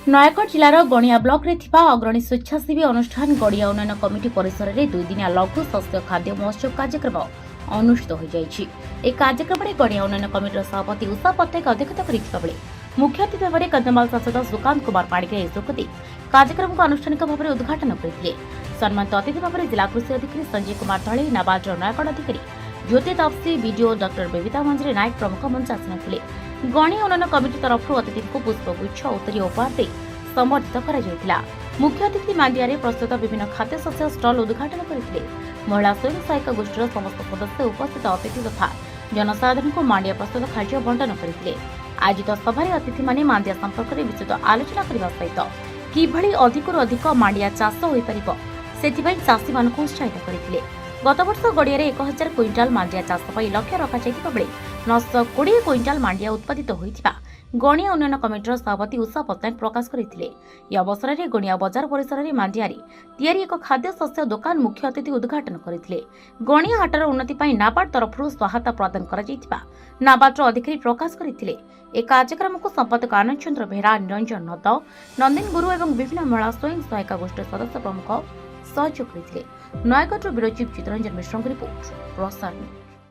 Nayagarh जिलार गणिया block रे थिबा अग्रणी स्वेच्छासेवी अनुष्ठान गड़िया उन्नयन कमिटी परिसर में 2 दिनिया लघु शस्य खाद्य महोत्सव कार्यक्रम अनुष्ठित हो जाइछि। ए कार्यक्रम में गड़िया उन्नयन कमिटी सभापति उषा पट्टनायक अध्यक्षता करिथिबा बेले मुख्य अतिथि भाव कंधमाल सांसद सुकांत कुमार पाणिग्राही जोगदी कार्यक्रम को आनुष्ठानिक भाव में उद्घाटन करथिले। सम्मानित अतिथि भाव में जिला कृषि अधिकारी संजय कुमार तळे, नाबार्डर नयगढ़ अधिकारी ज्योति तापसी, बीडीओ डॉक्टर बेबिता मंजरी नायक प्रमुख मंच आसिनथिले। गणिया उन्नयन कमिटी तरफ अतिथि को पुष्पगुच्छ उत्तरीय उपहार दे समर्थित करा जायतिला। मुख्य अतिथि मांडिया रे प्रस्तुत विभिन्न खाद्य शस्य स्टल उद्घाटन करथिले। महिला स्वयं सहायक गोष्ठीर समस्त सदस्य उपस्थित अतिथि तथा जनसाधारण को मांडिया प्रस्तुत खाद्य बंटन करथिले। आयोजित सभारे अतिथि माने मांडिया संपर्क में विस्तृत आलोचना करबा सहित किभଳି अधिकରୁ अधिक मांडिया चाष होई परिबो सेथिबाई चाषी मानक उत्साहित करथिले। गत वर्ष गड़िया 1000 क्विंटाल मांडिया चाष पई लक्ष्य रखा जायतिबा बेले 920 क्विंटाल मांडिया उत्पादित होइथिबा गणिया उन्नयन कमिटीर सभापति उषा पट्टनायक प्रकाश करथिले। यह अवसर में गणिया बजार परिसर में मांडियारी तैयारी एक खाद्य शस्य दुकान मुख्य अतिथि उद्घाटन करथिले। गणिया हाटर उन्नति पई नाबार्ड तरफ सहायता प्रदान करा जायतिबा नाबार्डर अधिकारी प्रकाश करथिले। ए कार्यक्रम को संपादक आनंद चंद्र बेहरा, निरंजन नद, नंदिन गुरु और विभिन्न महिला स्वयं सहायक गोष्ठी सदस्य प्रमुख सहयोग करथिले। नयगढ़ ब्यूरो चीफ चित्रंजन मिश्र रिपोर्ट प्रसार।